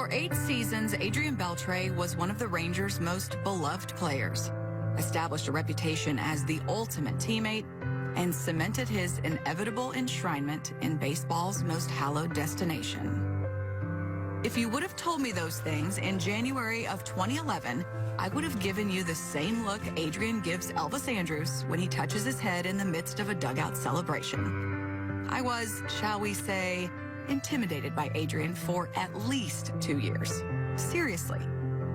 For 8 seasons, Adrian Beltre was one of the Rangers' most beloved players, established a reputation as the ultimate teammate, and cemented his inevitable enshrinement in baseball's most hallowed destination. If you would have told me those things in January of 2011, I would have given you the same look Adrian gives Elvis Andrus when he touches his head in the midst of a dugout celebration. I was, shall we say, intimidated by Adrian for at least 2 years. Seriously,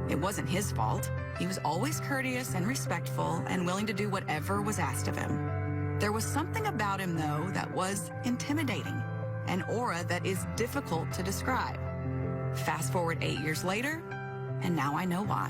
it wasn't his fault. He was always courteous and respectful and willing to do whatever was asked of him. There was something about him, though, that was intimidating, an aura that is difficult to describe. Fast forward 8 years later, and now I know why.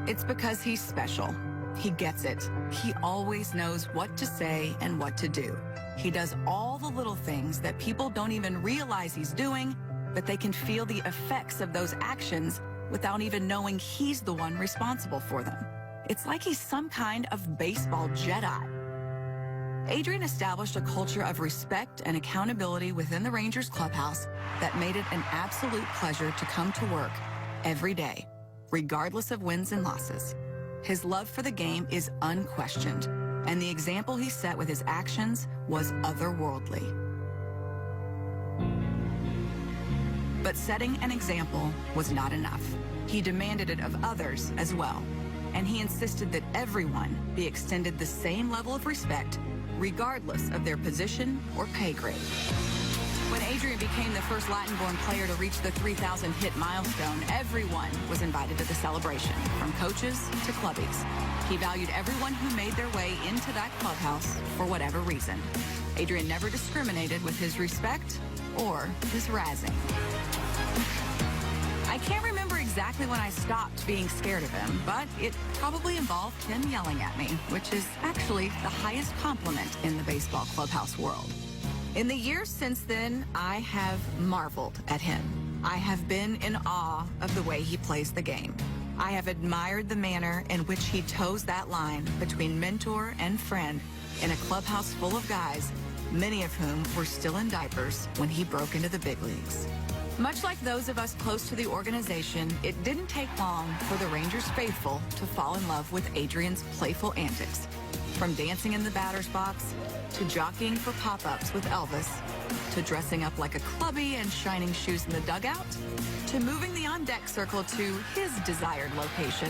It's because he's special. He gets it. He always knows what to say and what to do. He does all the little things that people don't even realize he's doing, but they can feel the effects of those actions without even knowing he's the one responsible for them. It's like he's some kind of baseball Jedi. Adrian established a culture of respect and accountability within the Rangers clubhouse that made it an absolute pleasure to come to work every day, regardless of wins and losses. His love for the game is unquestioned, and the example he set with his actions was otherworldly. But setting an example was not enough. He demanded it of others as well, and he insisted that everyone be extended the same level of respect regardless of their position or pay grade. When Adrian became the first Latin-born player to reach the 3,000 hit milestone, everyone was invited to the celebration, from coaches to clubbies. He valued everyone who made their way into that clubhouse for whatever reason. Adrian never discriminated with his respect or his razzing. I can't remember exactly when I stopped being scared of him, but it probably involved him yelling at me, which is actually the highest compliment in the baseball clubhouse world. In the years since then, I have marveled at him. I have been in awe of the way he plays the game. I have admired the manner in which he toes that line between mentor and friend in a clubhouse full of guys, many of whom were still in diapers when he broke into the big leagues. Much like those of us close to the organization, it didn't take long for the Rangers faithful to fall in love with Adrian's playful antics. From dancing in the batter's box, to jockeying for pop-ups with Elvis, to dressing up like a clubby and shining shoes in the dugout, to moving the on-deck circle to his desired location,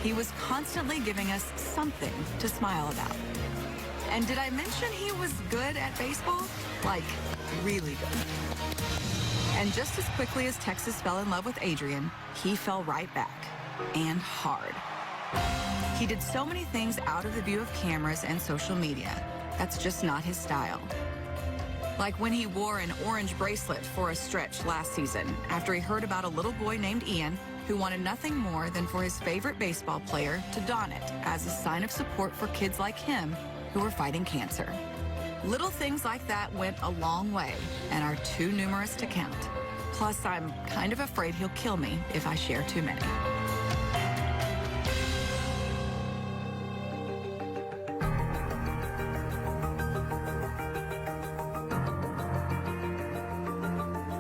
he was constantly giving us something to smile about. And did I mention he was good at baseball? Like, really good. And just as quickly as Texas fell in love with Adrian, he fell right back, and hard. He did so many things out of the view of cameras and social media. That's just not his style. Like when he wore an orange bracelet for a stretch last season after he heard about a little boy named Ian who wanted nothing more than for his favorite baseball player to don it as a sign of support for kids like him who were fighting cancer. Little things like that went a long way and are too numerous to count. Plus, I'm kind of afraid he'll kill me if I share too many.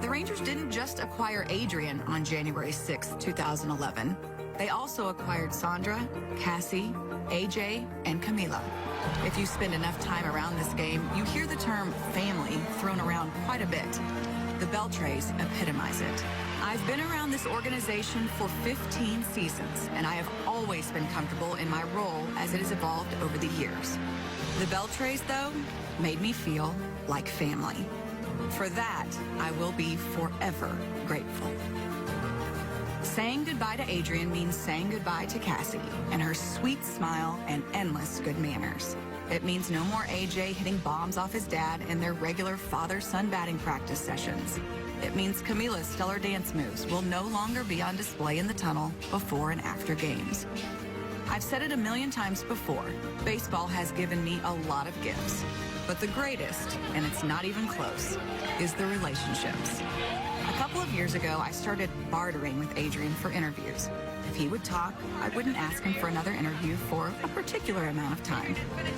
The Rangers didn't just acquire Adrian on January 6, 2011. They also acquired Sandra, Cassie, AJ, and Camila. If you spend enough time around this game, you hear the term family thrown around quite a bit. The Beltres epitomize it. I've been around this organization for 15 seasons, and I have always been comfortable in my role as it has evolved over the years. The Beltres, though, made me feel like family. For that, I will be forever grateful. Saying goodbye to Adrian means saying goodbye to Cassie and her sweet smile and endless good manners. It means no more AJ hitting bombs off his dad in their regular father-son batting practice sessions. It means Camila's stellar dance moves will no longer be on display in the tunnel before and after games. I've said it a million times before, baseball has given me a lot of gifts, but the greatest, and it's not even close, is the relationships. A couple of years ago, I started bartering with Adrian for interviews. If he would talk, I wouldn't ask him for another interview for a particular amount of time,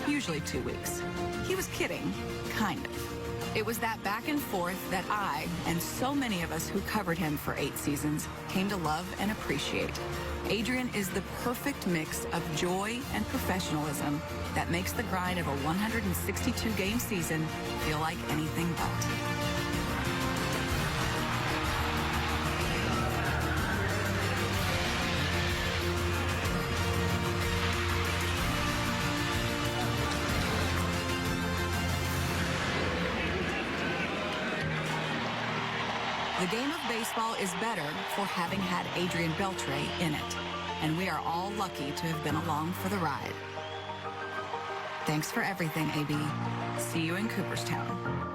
usually 2 weeks. He was kidding, kind of. It was that back and forth that I, and so many of us who covered him for 8 seasons, came to love and appreciate. Adrian is the perfect mix of joy and professionalism that makes the grind of a 162-game season feel like anything but. The game of baseball is better for having had Adrian Beltre in it, and we are all lucky to have been along for the ride. Thanks for everything, AB. See you in Cooperstown.